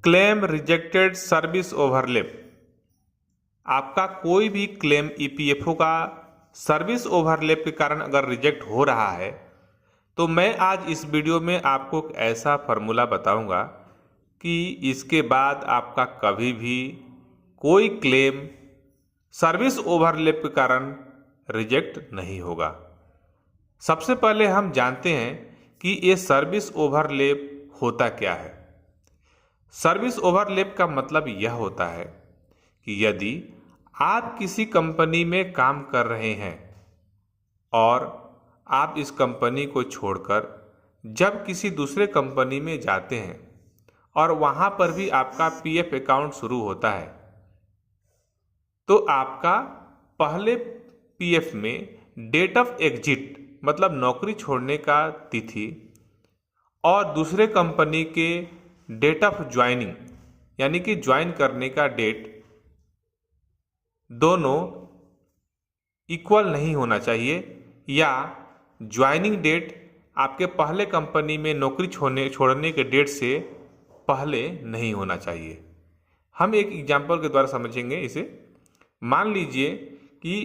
Claim rejected service overlap. आपका कोई भी क्लेम ईपीएफओ का सर्विस ओवरलैप के कारण अगर रिजेक्ट हो रहा है तो मैं आज इस वीडियो में आपको एक ऐसा फार्मूला बताऊंगा कि इसके बाद आपका कभी भी कोई क्लेम सर्विस ओवरलैप के कारण रिजेक्ट नहीं होगा। सबसे पहले हम जानते हैं कि ये सर्विस ओवरलैप होता क्या है। सर्विस ओवरलैप का मतलब यह होता है कि यदि आप किसी कंपनी में काम कर रहे हैं और आप इस कंपनी को छोड़कर जब किसी दूसरे कंपनी में जाते हैं और वहां पर भी आपका पीएफ अकाउंट शुरू होता है तो आपका पहले पीएफ में डेट ऑफ एग्जिट मतलब नौकरी छोड़ने का तिथि और दूसरे कंपनी के डेट ऑफ ज्वाइनिंग यानी कि ज्वाइन करने का डेट दोनों इक्वल नहीं होना चाहिए या ज्वाइनिंग डेट आपके पहले कंपनी में नौकरी छोड़ने के डेट से पहले नहीं होना चाहिए। हम एक एग्जाम्पल के द्वारा समझेंगे इसे। मान लीजिए कि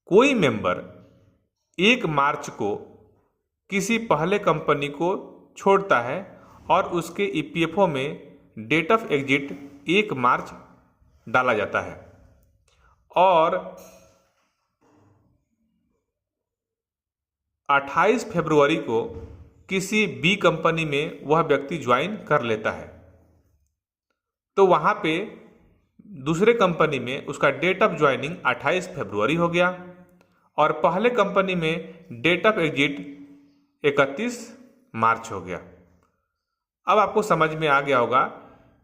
कोई मेंबर 1 मार्च को किसी पहले कंपनी को छोड़ता है और उसके ईपीएफओ में डेट ऑफ एग्जिट 1 मार्च डाला जाता है और 28 फरवरी को किसी बी कंपनी में वह व्यक्ति ज्वाइन कर लेता है तो वहां पे दूसरे कंपनी में उसका डेट ऑफ ज्वाइनिंग 28 फरवरी हो गया और पहले कंपनी में डेट ऑफ एग्जिट 31 मार्च हो गया। अब आपको समझ में आ गया होगा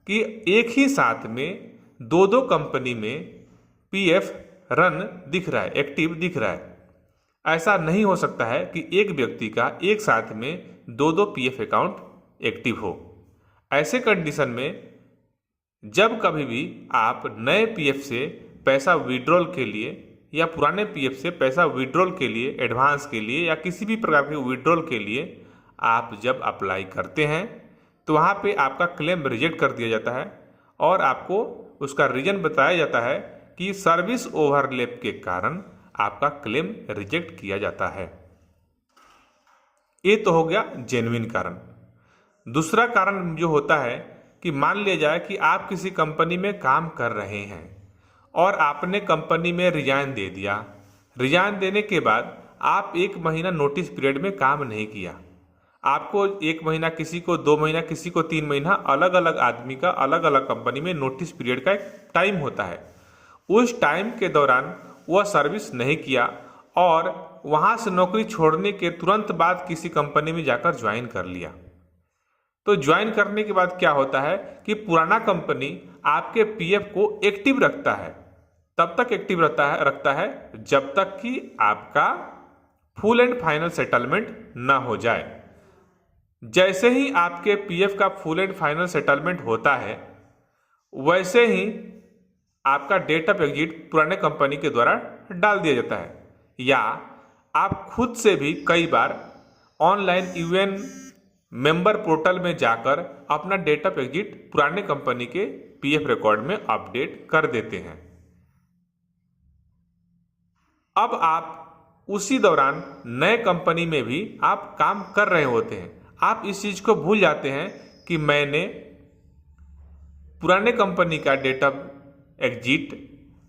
कि एक ही साथ में दो कंपनी में पीएफ रन दिख रहा है, एक्टिव दिख रहा है। ऐसा नहीं हो सकता है कि एक व्यक्ति का एक साथ में दो पीएफ अकाउंट एक्टिव हो। ऐसे कंडीशन में जब कभी भी आप नए पीएफ से पैसा विड्रॉल के लिए या पुराने पीएफ से पैसा विड्रॉल के लिए, एडवांस के लिए या किसी भी प्रकार के विड्रॉल के लिए आप जब अप्लाई करते हैं तो वहाँ पे आपका क्लेम रिजेक्ट कर दिया जाता है और आपको उसका रीजन बताया जाता है कि सर्विस ओवरलैप के कारण आपका क्लेम रिजेक्ट किया जाता है। ये तो हो गया जेन्युइन कारण। दूसरा कारण जो होता है कि मान लिया जाए कि आप किसी कंपनी में काम कर रहे हैं और आपने कंपनी में रिजाइन दे दिया। रिजाइन देने के बाद आप 1 महीना नोटिस पीरियड में काम नहीं किया। आपको 1 महीना, किसी को 2 महीना, किसी को 3 महीना, अलग अलग आदमी का अलग अलग कंपनी में नोटिस पीरियड का एक टाइम होता है। उस टाइम के दौरान वह सर्विस नहीं किया और वहां से नौकरी छोड़ने के तुरंत बाद किसी कंपनी में जाकर ज्वाइन कर लिया। तो ज्वाइन करने के बाद क्या होता है कि पुराना कंपनी आपके पीएफ को एक्टिव रखता है। तब तक एक्टिव रखता है जब तक कि आपका फुल एंड फाइनल सेटलमेंट ना हो जाए। जैसे ही आपके पीएफ का फुल एंड फाइनल सेटलमेंट होता है वैसे ही आपका डेट ऑफ एग्जिट पुराने कंपनी के द्वारा डाल दिया जाता है या आप खुद से भी कई बार ऑनलाइन यूएन मेंबर पोर्टल में जाकर अपना डेट ऑफ एग्जिट पुराने कंपनी के पीएफ रिकॉर्ड में अपडेट कर देते हैं। अब आप उसी दौरान नए कंपनी में भी आप काम कर रहे होते हैं। आप इस चीज को भूल जाते हैं कि मैंने पुराने कंपनी का डेट ऑफ एग्जिट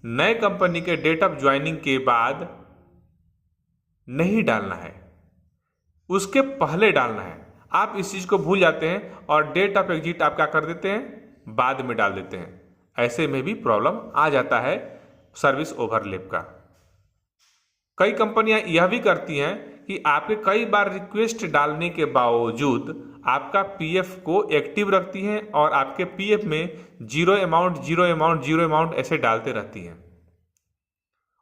नए कंपनी के डेट ऑफ ज्वाइनिंग के बाद नहीं डालना है, उसके पहले डालना है। आप इस चीज को भूल जाते हैं और डेट ऑफ एग्जिट आप क्या कर देते हैं, बाद में डाल देते हैं। ऐसे में भी प्रॉब्लम आ जाता है सर्विस ओवरलैप का। कई कंपनियां यह भी करती हैं कि आपके कई बार रिक्वेस्ट डालने के बावजूद आपका पीएफ को एक्टिव रखती हैं और आपके पीएफ में जीरो अमाउंट ऐसे डालते रहती हैं।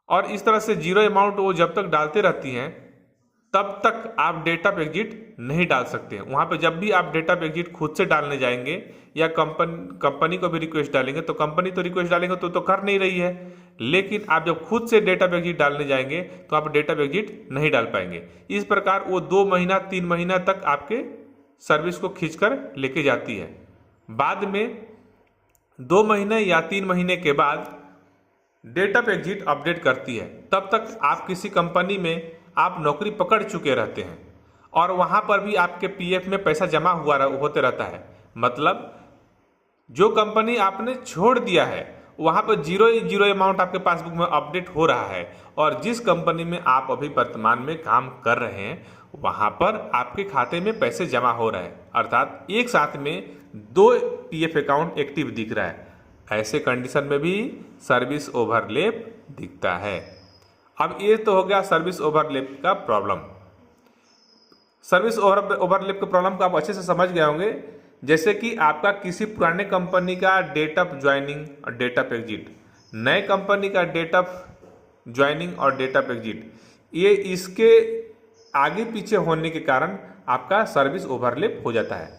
और इस तरह से जीरो अमाउंट वो जब तक डालते रहती हैं तब तक आप डेट ऑफ एग्जिट नहीं डाल सकते हैं। वहां पे जब भी आप डेट ऑफ एग्जिट खुद से डालने जाएंगे या कंपनी को भी रिक्वेस्ट डालेंगे तो कंपनी तो रिक्वेस्ट डालेंगे तो कर नहीं रही है, लेकिन आप जब खुद से डेट ऑफ एग्जिट डालने जाएंगे तो आप डेट ऑफ एग्जिट नहीं डाल पाएंगे। इस प्रकार वो 2 महीना 3 महीना तक आपके सर्विस को खींचकर लेके जाती है बाद में 2 महीने या 3 महीने के बाद डेट ऑफ एग्जिट अपडेट करती है, तब तक आप किसी कंपनी में आप नौकरी पकड़ चुके रहते हैं और वहाँ पर भी आपके पीएफ में पैसा जमा होते रहता है। मतलब जो कंपनी आपने छोड़ दिया है वहाँ पर जीरो अमाउंट आपके पासबुक में अपडेट हो रहा है, और जिस कंपनी में आप अभी वर्तमान में काम कर रहे हैं वहाँ पर आपके खाते में पैसे जमा हो रहे हैं, अर्थात एक साथ में 2 पीएफ अकाउंट एक्टिव दिख रहा है। ऐसे कंडीशन में भी सर्विस ओवरलैप दिखता है। अब ये तो हो गया सर्विस ओवरलैप का प्रॉब्लम। सर्विस ओवरलैप के प्रॉब्लम को आप अच्छे से समझ गए होंगे। जैसे कि आपका किसी पुराने कंपनी का डेट ऑफ ज्वाइनिंग और डेट ऑफ एग्जिट, नए कंपनी का डेट ऑफ ज्वाइनिंग और डेट ऑफ एग्जिट, ये इसके आगे पीछे होने के कारण आपका सर्विस ओवरलैप हो जाता है।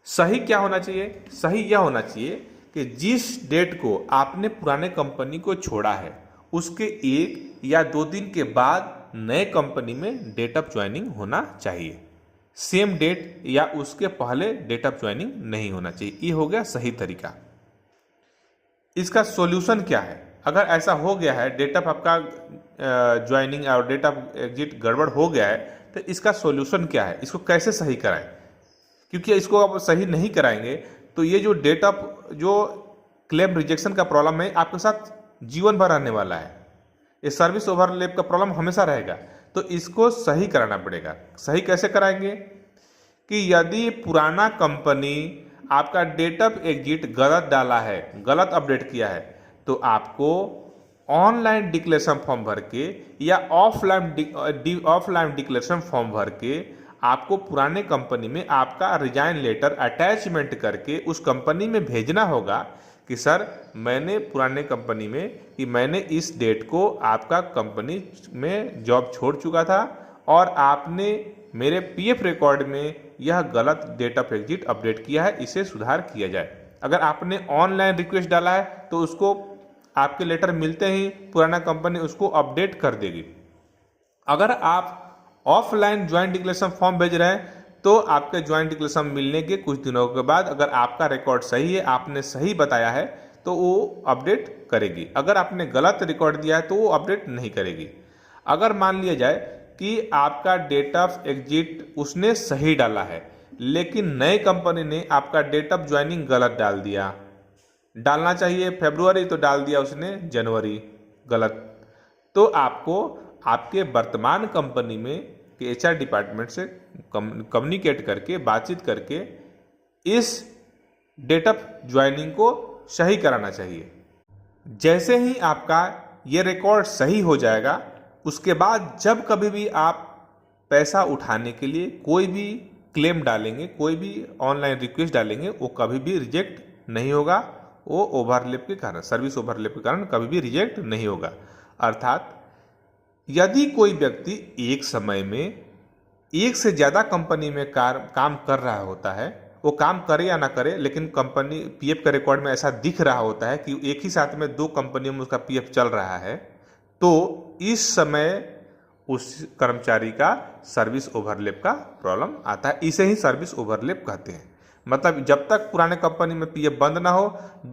सही क्या होना चाहिए? सही यह होना चाहिए कि जिस डेट को आपने पुराने कंपनी को छोड़ा है उसके 1 या 2 दिन के बाद नए कंपनी में डेट ऑफ ज्वाइनिंग होना चाहिए। सेम डेट या उसके पहले डेट ऑफ ज्वाइनिंग नहीं होना चाहिए। ये हो गया सही तरीका। इसका सॉल्यूशन क्या है? अगर ऐसा हो गया है, डेट ऑफ आपका ज्वाइनिंग और डेट ऑफ एग्जिट गड़बड़ हो गया है, तो इसका सॉल्यूशन क्या है? इसको कैसे सही कराएं? क्योंकि इसको आप सही नहीं कराएंगे तो ये जो डेट ऑफ जो क्लेम रिजेक्शन का प्रॉब्लम है आपके साथ जीवन भर रहने वाला है। ये सर्विस ओवरलैप का प्रॉब्लम हमेशा रहेगा, तो इसको सही कराना पड़ेगा। सही कैसे कराएंगे? कि यदि पुराना कंपनी आपका डेट ऑफ एग्जिट गलत डाला है, गलत अपडेट किया है, तो आपको ऑनलाइन डिक्लेरेशन फॉर्म भर के या ऑफलाइन डिक्लेरेशन फॉर्म भर के आपको पुराने कंपनी में आपका रिजाइन लेटर अटैचमेंट करके उस कंपनी में भेजना होगा कि सर मैंने पुराने कंपनी में कि मैंने इस डेट को आपका कंपनी में जॉब छोड़ चुका था और आपने मेरे पीएफ रिकॉर्ड में यह गलत डेट ऑफ एग्जिट अपडेट किया है, इसे सुधार किया जाए। अगर आपने ऑनलाइन रिक्वेस्ट डाला है तो उसको आपके लेटर मिलते ही पुराना कंपनी उसको अपडेट कर देगी। अगर आप ऑफलाइन ज्वाइंट डिक्लेरेशन फॉर्म भेज रहे हैं तो आपके ज्वाइंट डिक्लेरेशन मिलने के कुछ दिनों के बाद अगर आपका रिकॉर्ड सही है, आपने सही बताया है, तो वो अपडेट करेगी। अगर आपने गलत रिकॉर्ड दिया है तो वो अपडेट नहीं करेगी। अगर मान लिया जाए कि आपका डेट ऑफ एग्जिट उसने सही डाला है लेकिन नए कंपनी ने आपका डेट ऑफ ज्वाइनिंग गलत डाल दिया, डालना चाहिए फरवरी तो डाल दिया उसने जनवरी, गलत, तो आपको आपके वर्तमान कंपनी में के एचआर डिपार्टमेंट से कम्युनिकेट करके बातचीत करके इस डेट ऑफ ज्वाइनिंग को सही कराना चाहिए। जैसे ही आपका ये रिकॉर्ड सही हो जाएगा उसके बाद जब कभी भी आप पैसा उठाने के लिए कोई भी क्लेम डालेंगे, कोई भी ऑनलाइन रिक्वेस्ट डालेंगे, वो कभी भी रिजेक्ट नहीं होगा। वो ओवरलैप के कारण, सर्विस ओवरलैप के कारण कभी भी रिजेक्ट नहीं होगा। अर्थात यदि कोई व्यक्ति एक समय में एक से ज़्यादा कंपनी में काम कर रहा होता है, वो काम करे या ना करे लेकिन कंपनी पीएफ के रिकॉर्ड में ऐसा दिख रहा होता है कि एक ही साथ में 2 कंपनियों में उसका पीएफ चल रहा है, तो इस समय उस कर्मचारी का सर्विस ओवरलैप का प्रॉब्लम आता है। इसे ही सर्विस ओवरलैप कहते हैं। मतलब जब तक पुराने कंपनी में पीएफ बंद ना हो,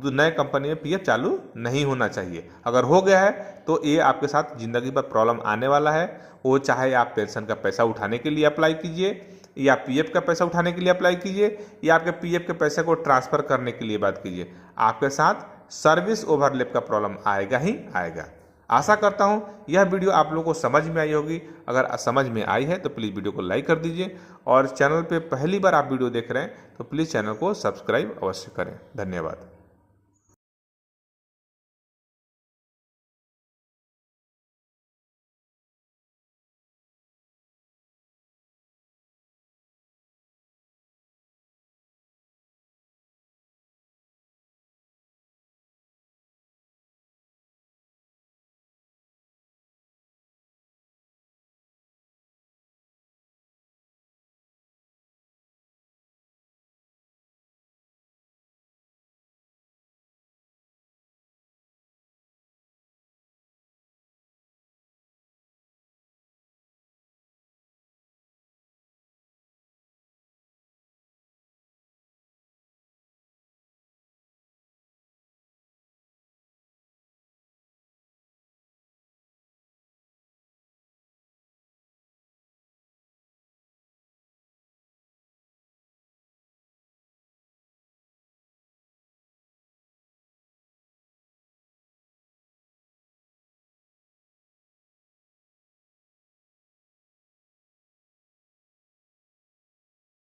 नए कंपनी में पीएफ चालू नहीं होना चाहिए। अगर हो गया है तो ये आपके साथ जिंदगी भर प्रॉब्लम आने वाला है। वो चाहे आप पेंशन का पैसा उठाने के लिए अप्लाई कीजिए या पीएफ का पैसा उठाने के लिए अप्लाई कीजिए या आपके पीएफ के पैसे को ट्रांसफर करने के लिए बात कीजिए, आपके साथ सर्विस ओवरलैप का प्रॉब्लम आएगा ही आएगा। आशा करता हूं यह वीडियो आप लोगों को समझ में आई होगी। अगर समझ में आई है तो प्लीज़ वीडियो को लाइक कर दीजिए और चैनल पे पहली बार आप वीडियो देख रहे हैं तो प्लीज़ चैनल को सब्सक्राइब अवश्य करें। धन्यवाद।